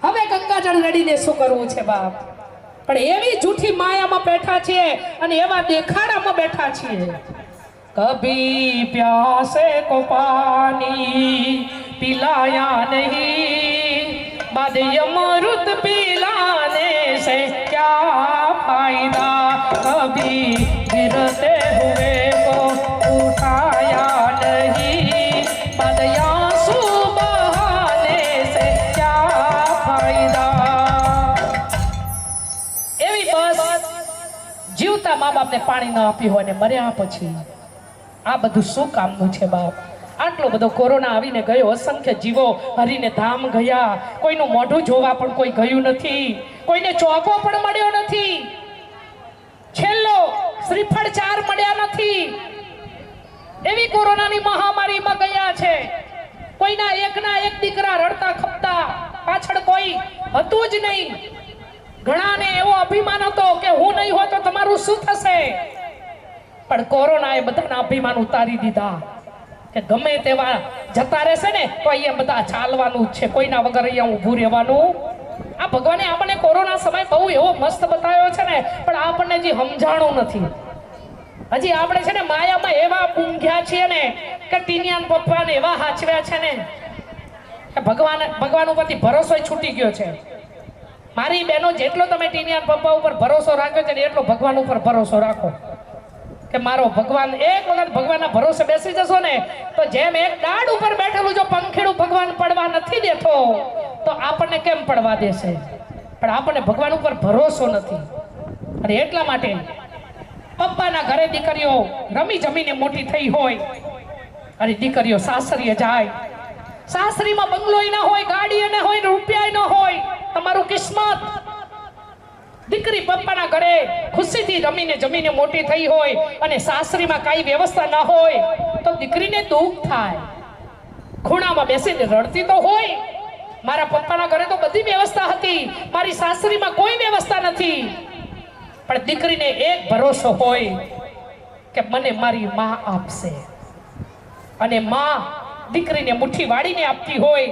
હવે ગંગાજળ રેડીને શું કરવું છે બાપ? પણ એવી જૂઠી માયામાં બેઠા છીએ અને એવા દેખાડામાં બેઠા છીએ. કભી પ્યાસે કો પાની પિલાયા નહીં, बाद यमरुत पिलाने से क्या फायदा, कभी गिरते हुए को उठाया नहीं, बाद आंसू बहाने से क्या फायदा. एवी बस जीवता माँ बाप ने पानी न आप्યું હોય ને મર્યા પછી આ બધું શું કામનું છે બાપ? આટલો બધો કોરોના આવીને ગયો, અસંખ્ય જીવો હરીને ધામ ગયા, કોઈનું મોઢું જોવા પણ કોઈ ગયું નથી, કોઈને ચોકો પણ મળ્યો નથી, છેલ્લો શ્રીફળ 4 મળ્યા નથી, એવી કોરોનાની મહામારીમાં ગયા છે. કોઈના એકના એક દીકરા રડતા ખપતા, પાછળ કોઈ હતું જ નહીં. ઘણાને એવો અભિમાન હતો કે હું નહીં હોત તો તમારું શું થશે, પણ કોરોનાએ બધાના અભિમાન ઉતારી દીધા કે ગમે તેવા જતા રહેશે ને તો અહીંયા બધા ચાલવાનું જ છે, કોઈના વગર અહીંયા ઊભું રહેવાનું. આ ભગવાને આપણને કોરોના સમય બહુ એવો મસ્ત બતાવ્યો છે ને, પણ આપણને હજી સમજાણું નથી. હજી આપણે છે ને માયામાં એવા ઊંઘ્યા છીએ ને કે ટીનિયાન પપ્પાને એવા હાચવ્યા છે ને કે ભગવાન ઉપરથી ભરોસો છૂટી ગયો છે. મારી બહેનો, જેટલો તમે ટીનિયાન પપ્પા ઉપર ભરોસો રાખ્યો છે ને એટલો ભગવાન ઉપર ભરોસો રાખો કે મારો ભગવાન. એક વખત ભગવાનના ભરોસે બેસી જશો ને તો જેમ એક ડાળ ઉપર બેઠેલું જો પંખીડું ભગવાન પડવા નથી દેતો તો આપણને કેમ પડવા દેશે? પણ આપણને ભગવાન ઉપર ભરોસો નથી. અને એટલા માટે પપ્પાના ઘરે દીકરીઓ રમી જમીને મોટી થઈ હોય અને દીકરીઓ સાસરીએ જાય, સાસરીમાં બંગલોય ના હોય, ગાડી ના હોય, રૂપિયા ન હોય, તમારું કિસ્મત. દીકરી પપ્પાના ઘરે ખુશીથી રમીને જમીને મોટી થઈ હોય અને સાસરીમાં કાંઈ વ્યવસ્થા ના હોય તો દીકરીને દુઃખ થાય. ખૂણામાં બેસીને રડતી તો હોય, મારા પપ્પાના ઘરે તો બધી વ્યવસ્થા હતી, મારી સાસરીમાં કોઈ વ્યવસ્થા નથી. પણ દીકરીને એક ભરોસો હોય કે મને મારી માં આપશે, અને માં દીકરીને મુઠ્ઠી વાળીને આપતી હોય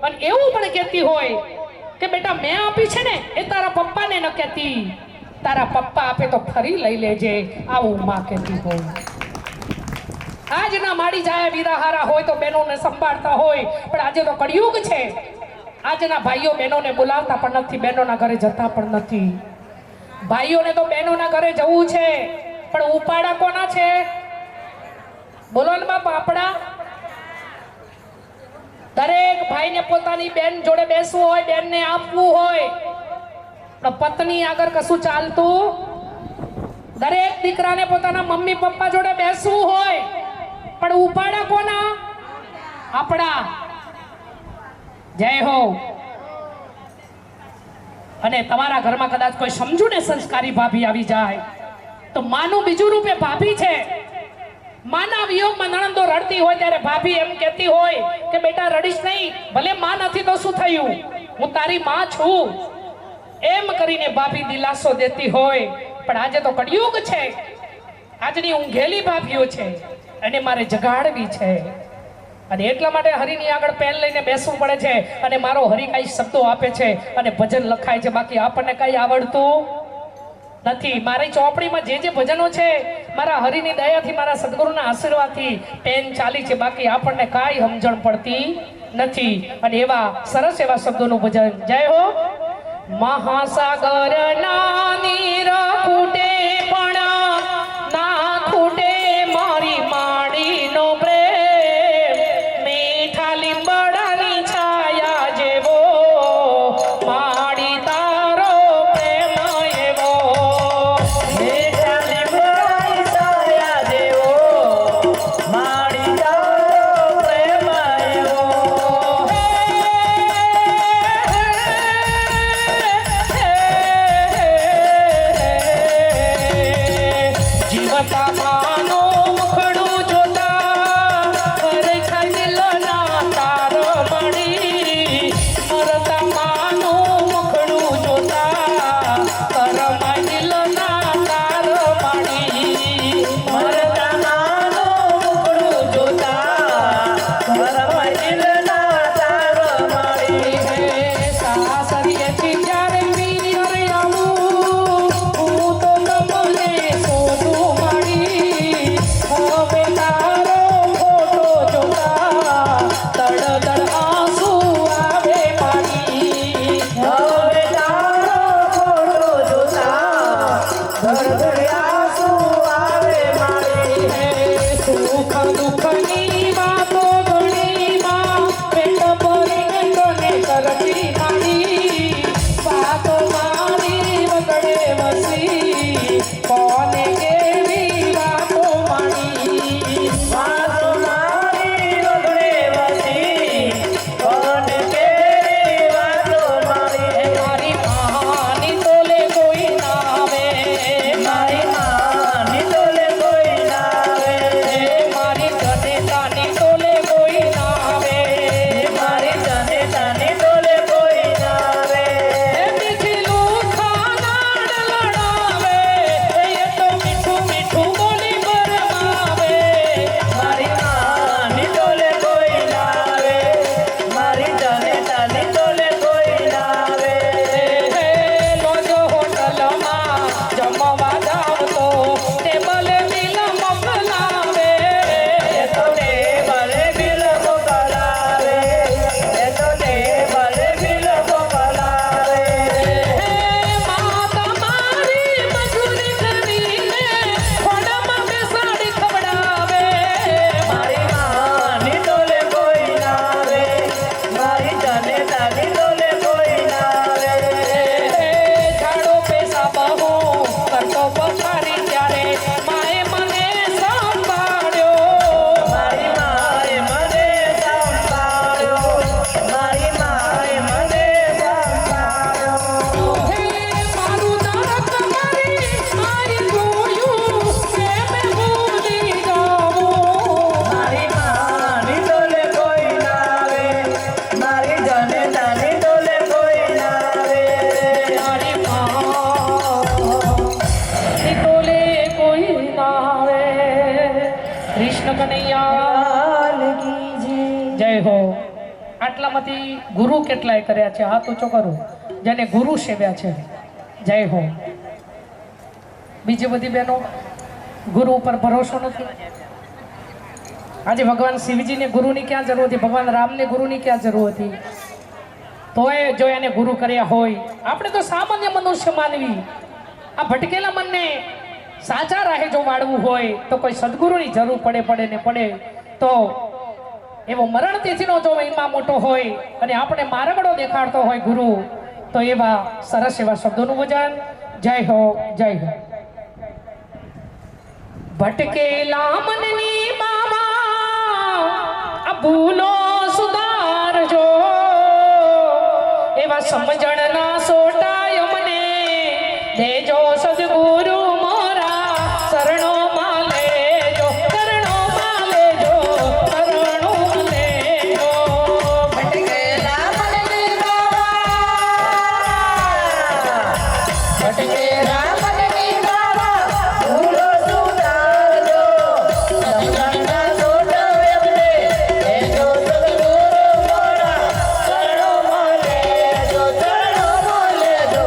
અને એવું પણ કહેતી હોય કે બેટા મેં આપી છે ને એ તારા પપ્પાને ન કહેતી, તારા પપ્પા આપે તો ફરી લઈ લેજે, આવું માં કહેતી હોય. આજના માડી જાય વીરાહારા હોય તો બહેનોને સંભાળતા હોય, પણ આજે તો કળિયુગ છે. આજના ભાઈઓ બહેનોને બોલાવતા પણ નથી, બહેનોના ઘરે જતા પણ નથી. ભાઈઓને તો બહેનોના ઘરે જવું છે, પણ ઉપાડા કોના છે? બોલો ને બાપ, આપણા. દરેક ભાઈને પોતાની બેન જોડે બેસવું હોય, બેનને આપવું હોય, પણ પત્ની આગળ કશું ચાલતું. દરેક દીકરાને પોતાના મમ્મી પપ્પા જોડે બેસવું હોય, પણ ઉપાડા કોના? આપણા. જય હો. અને તમારા ઘરમાં કદાચ કોઈ સમજુ ને સંસ્કારી ભાભી આવી જાય તો માનું બીજું રૂપે ભાભી છે. માના વિયોગમાં નણંદો રડતી હોય ત્યારે ભાભી એમ કહેતી હોય કે બેટા રડીશ નહીં, ભલે માં નથી તો શું થયું, હું તારી માં છું. એમ કરીને ભાભી દિલાસો દેતી હોય. પણ આજે તો કળિયુગ છે, આજની ઊંઘેલી ભાભીઓ છે અને મારે જગાડવી છે. અને એટલા માટે હરિની આગળ પેન લઈને બેસવું પડે છે. અને મારો હરિ કઈ શબ્દો આપે છે અને ભજન લખાય છે, બાકી આપણને કઈ આવડતું નથી. મારી ચોપડીમાં જે ભજનો છે મારા હરિની દયાથી, મારા સદગુરુના આશીર્વાદથી પેન ચાલી છે, બાકી આપણને કાંઈ સમજણ પડતી નથી. અને એવા સરસ એવા શબ્દોનું ભજન. જય હો. મહાસાગરના નીર ખૂટે પણ ના ખૂટે મારી માડીનો પ્રેમ, મીઠા લીંબડાની છાયા જેવો માડી તારો પ્રેમ એવો. મીઠા લીમડાની છાયા જેવો માડી તારો પ્રેમ એવો. જીવતા માનો મુખડું જોતા હરખાઈ દિલના તાર મળી, મરતા માનો મુખડું જોતા કરમાઈ દિલના તાર મળી. મરતા માનું મુખડું જોતા ઘરમાં દિલના તાર મળી. સાસરીએથી જ્યારે પિયર આવું હું તો તમને શોધું મળી, હવે તારો ફોટો જોતા તડતડ આંસુ આવે મારી. હવે તારો ફોટો જોતા ધડ આંસુ આવે મારી. સુખ દુઃખની વાતો ઘણીમાં પેટ ભરીને તને કરતી મારી, વાતો મારી વગડે વસી કોને કેવી વાતો મારી. વાતો મારી વગડે વસી કોને કેવી વાતો મારી. મારી માની તોલે કોઈ ના આવે, મારી માની તોલે કોઈ ના આવે. મારી જનેતાની તોલે કોઈ ના આવે. મારી જનેતાની તોલે કોઈ ના આવે. મીઠું ખાનાડ લડાવે, એ તો મીઠું મીઠું બોલી બરમાવે. મારી માની તોલે કોઈ ના આવે. મારી જનેતાની તોલે કોઈ ના આવે. લોજો હોટલમાં જમવા જાવ તો ટેબલ બિલ મોકલાવે. એ તો ટેબલે બિલ મોકલાવે. એ તો ટેબલે બિલ મોકલાવે. માતા મારી મજૂરી કરીને ખોડામાં બેસાડી ખવડાવે. મારી માની તોલે કોઈ ના આવે. મારી જનેતાની તોલે કોઈ ના આવે. ઝાડો પેશાબ હું કરતો પથારી ત્યારે માએ મને સંભાળ્યો. મારી માએ મને સંભાળ્યો. મારી માએ મને સંભાળ્યો. મારું નરક મારી માએ જોયું કે મેં ભૂલી જાઉં. મારી માની તોલે કોઈ ના આવે. મારી જનેતાની તોલે કોઈ ના આવે. મારી માની તોલે કોઈ ના આવે. કૃષ્ણ કનૈયા જય હો. આટલામાંથી ગુરુ કેટલાય કર્યા છે? હાથ ઊંચો કરો જેને ગુરુ સેવ્યા છે. જય હો. બીજી બધી બહેનો ગુરુ ઉપર ભરોસો નથી. આજે ભગવાન શિવજીને ગુરુની ક્યાં જરૂર હતી, ભગવાન રામને ગુરુની ક્યાં જરૂર હતી? તોય જો એને ગુરુ કર્યા હોય. આપણે તો સામાન્ય મનુષ્ય માનવી, આ ભટકેલા મનને સાચા રાહે જો વાળવું હોય તો કોઈ સદગુરુની જરૂર પડે ને પડે. તો એવો મરણ તિથિનો જો મહિમા મોટો હોય અને આપણે માર્ગડો દેખાડતો હોય ગુરુ, તો એવા સરસ એવા શબ્દોનું ભજન. જય હો, જય હો. ભટકેલા મનની બાબા ભૂલો સુધારજો એવા સમજણના સોટાય મને દેજો સદગુરુ મોરા શરણોમાં લેજો શરણોમાં લેજો શરણોમાં લેજો ભટકેલા મનને બાવા ભટકેલા મનને બાવા ભૂલો સુધારજો સમજણના સોટા એમને દેજો સદગુરુ મોરા શરણોમાં લેજો શરણોમાં લેજો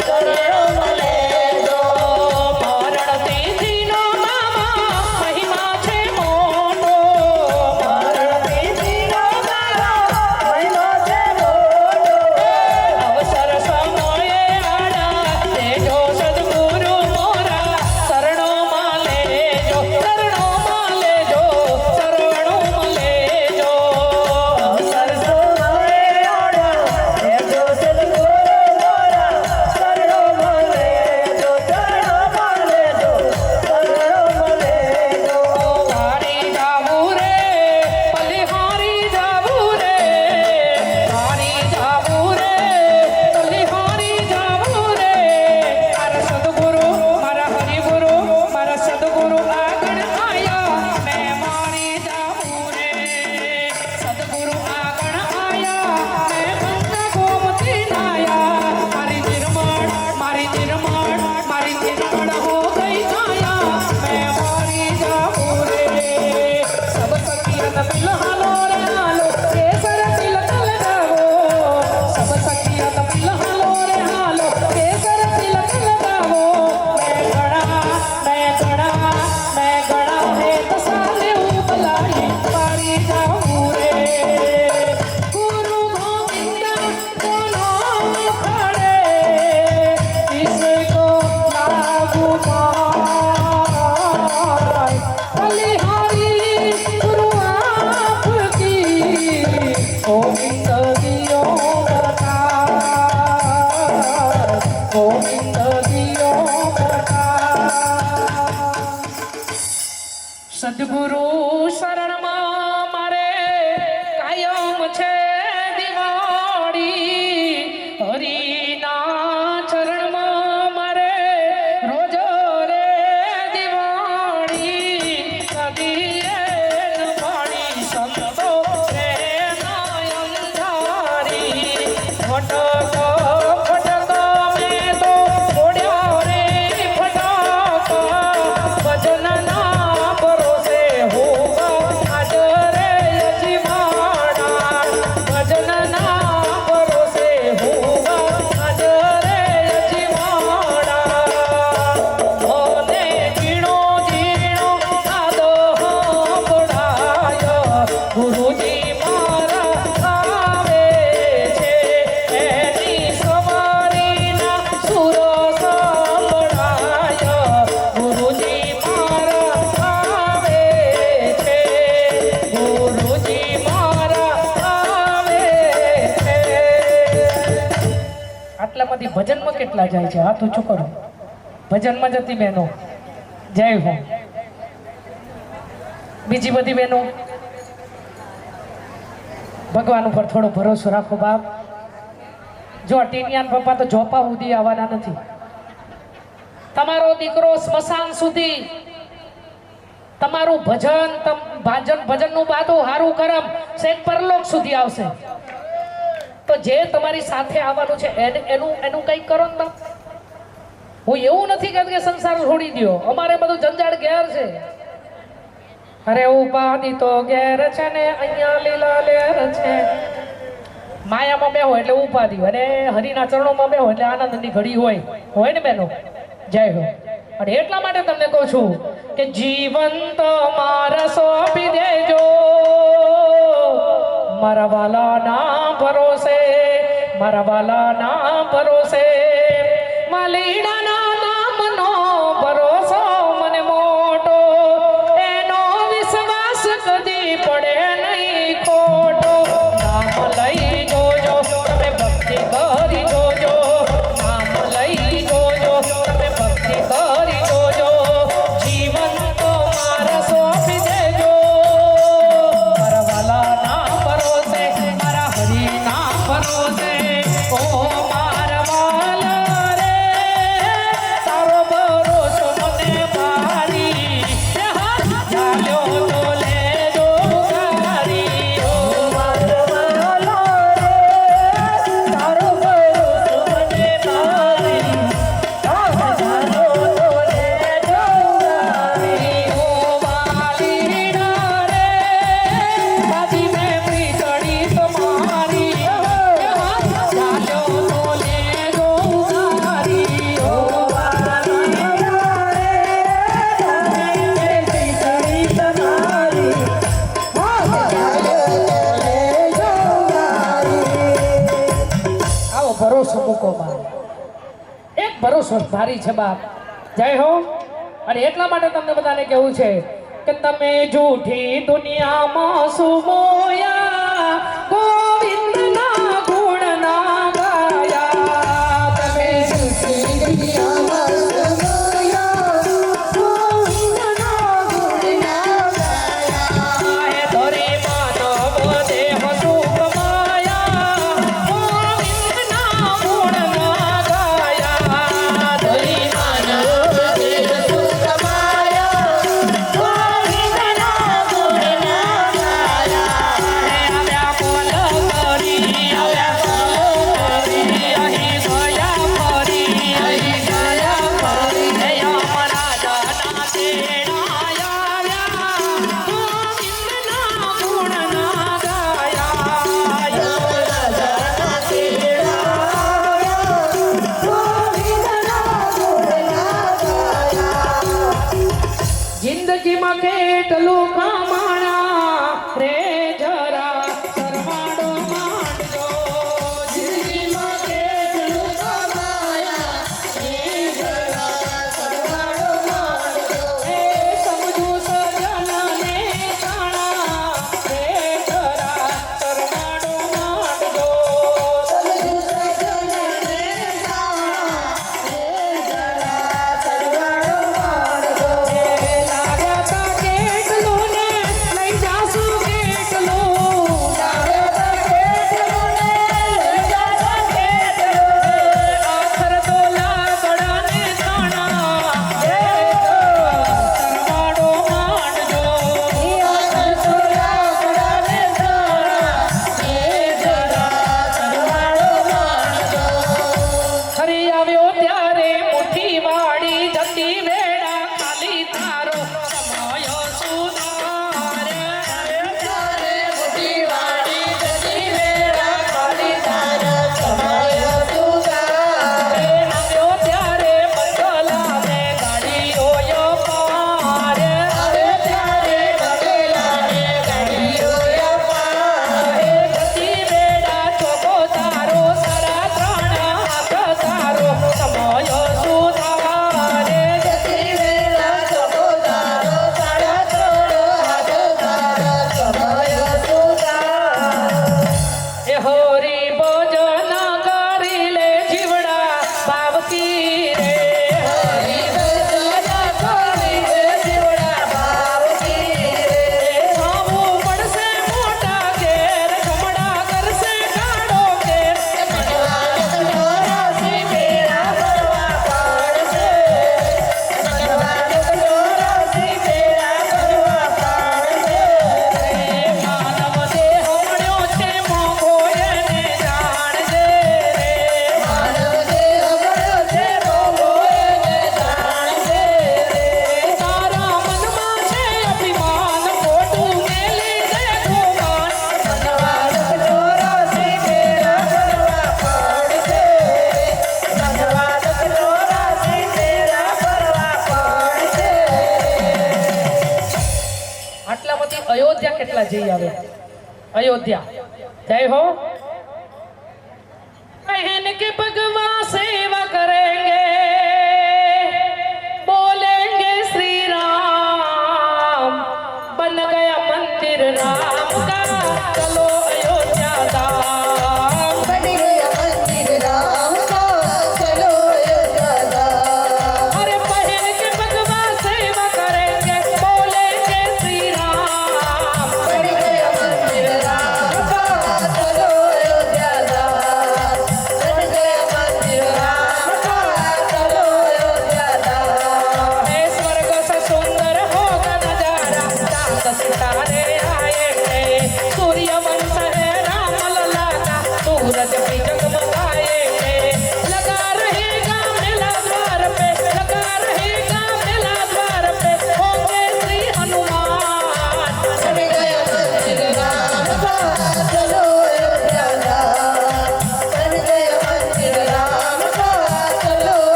શરણોમાં લેજો મરણથી જીનો મામા મહિમા છે મોટો મરણથી જીનો બાવા મહિમા છે મોટો અવસર સમયે આડા દેજો સદગુરુ મોરા શરણોમાં લેજો શરણોમાં લેજો શરણોમાં લેજો અવસર સમયે આડા દેજો સદગુરુ મોરા શરણોમાં લેજો શરણોમાં લેજો શરણોમાં લેજો હારી જાવું રે પલિહારી જાવું રે હારી જાવું રે પલિહારી જાવું રે મારા સદગુરુ મારા હરિગુરુ મારા સદગુરુ આગળ આયા મેં મારી જાવું રે સદગુરુ આગળ આયા મેં ગંગા ગોમતી નાયા મારી નિર્મળ મારી નિર્મળ હો ગઈ આયા મેં મારી જાવું રે સબ સખિયન મિલ હાલો રે હાલો કેસર તિલક લગાવો સબ સખિયન મિલ હાલો રે હાલો કેસર તિલક લગાવો મેં ગણા હે તસાલે ઉપલાઈ મારી જાવું રે ગુરુ ગોવિંદ કો નામ ખડે इसको लागू पाए बलिहारी गुरु आपकी गोविंद दियो बता गोविंद दियो बता સદગુરુ શરણમાં મારે કાયમ છે દિવાળી હરિના ચરણમાં મારે રોજ રે દિવાળી નદીએ પાણી સંતો રે નાયન ધારી ફટકો ફટકો મેં તો છોડ્યા રે ફટાકા ભજનના ભરોસે હોવા આજ રે અજવાડા ભજનના ભરોસે હોવા આજ રે અજવાડા મોને જીણો જીણો આદો બળાય ગુરુજી મારા આવે છે એની સવારીના સુરો સંભળાય ગુરુજી મારા આવે છે ગુરુજી મારા આવે છે આટલામાંથી ભજનમાં કેટલા જાય છે હાથ ઊંચું કરો ભજનમાં જતી બહેનો જય હો બીજી બધી બહેનો ભગવાન ઉપર થોડો ભરોસો રાખો બાપ જો ટીનિયાન પપ્પા તો જોપા સુધી આવવાના નથી તમારો દીકરો સ્મશાન સુધી તમારું ભજનનું બાદું હારું કરમ શેખ પરલોક સુધી આવશે તો જે તમારી સાથે આવવાનું છે એનું કંઈક કરો ને બાપ હું એવું નથી કહેતો કે સંસાર છોડી દો અમારે બધું જંજાળ ઘેર છે અરે ઉપાધિ તો ઘેર છે ને અહીંયા લીલા લેર છે માયામાં બેહો એટલે ઉપાધિ અને હરિના ચરણોમાં બેહો એટલે આનંદની ઘડી હોય ને બેનો જય હો અને એટલા માટે તમને કહું છું કે જીવન તો મારા સોંપી દેજો મારા વાલાના ભરોસે માલીડાના નામનો ભરોસો મને મોટો એનો વિશ્વાસ કદી પડે નહીં ખોટો નામ લઈ જોજો તમે ભક્તિ કરી જોજો નામ લઈ જોજો તમે ભક્તિ કરી જોજો જીવન તો મારા સોંપી દેજો મારા વાલા ભરોસો ભારી છે બાપ. જય હો. અને એટલા માટે તમને બધાને કહેવું છે કે તમે જૂઠી દુનિયામાં સુમોયા ગોવિંદના ગુણ ના ગાયા. તમે જૂઠી દુનિયામાં સમાયા, ગોવિંદના ગુણ ના ગાયા. હે ધરી માનવ દેહ સુખ માયા ગોવિંદના ગુણ ના ગાયા. ધરી માનવ દેહ સુખ માયા, ગોવિંદના ગુણ ના ગાયા. આવ્યા કોલ કરી આવ્યા કરી અહીં ગયા ફરી અહીં ગયા ફરી હે અમારા દાદા તેડા આવ્યા ગોવિંદના ગુણ ના ગાયા. રાજાના તેડા આવ્યા, ગોવિંદના ગુણ ના ગાયા. જિંદગીમાં કેટલું કમાણા રે જરા સરવાળો માંડજો. જિંદગીમાં કેટલું કમાયા, એ જરા સરવાળો માંડજો. એ સમજુ સજનને જાણા રે જરા સરવાળો માંડજો. સમજુ સજનને જાણા, એ જરા સરવાળો માંડજો. લાગ્યા તા કેટલું ને લઈ જાશું કેટલું. લાગ્યા તા કેટલું ને લઈ જાતા કેટલું. આખર તો લાકડાને જાણા રે સરવાળો માંડજો. આખર તો લાકડાને જાણા, એ જરા સરવાળો માંડજો. ફરી આવ્યો ત્યારે મુઠ્ઠી વાળી જતી વેળા ખાલી તારો સમય સુધારે. તારે મોટી વાડી જતી વેળા, ખાલી તારા સમય સુધારે. આવ્યો ત્યારે બદલાવે ગાડીઓ પારે. આવે ત્યારે બગલાને ગાડીઓ અપારે. જતી વેળા ચોકો તારો સારા ત્રણ હાથ તારો સમય સુધારે. જતી વેળા ચોકો તારો, સાડા ત્રણ હાથ તારા સમય સુધારે. એ હોરી ભોજન કરી લે જીવડા ભાવતી રે. હરિ ભજન કરી રે જીવડા ભાવતી રે. ખાવું પડશે મોટા ઘેર કમડા કરશે ગાડો ઘેર. ચોરાસી ફેરા ફરવા પડશે. ચોરાસી ફેરા ફરવા પડશે. માનવ દેહ મળ્યો છે મોંઘો એને જાણજે રે. માનવ દેહ મળ્યો છે મોંઘો એને જાણજે રે. તારા મનમાં છે અભિમાન ખોટું મેલી દે ગુમાન. સંવાદક ચોરાસી ફેરા ફરવા પડશે. સંવાદક ચોરાસી ફેરા ફરવા પડશે. આટલામાંથી અયોધ્યા કેટલા જઈ આવે? અયોધ્યા જય હો.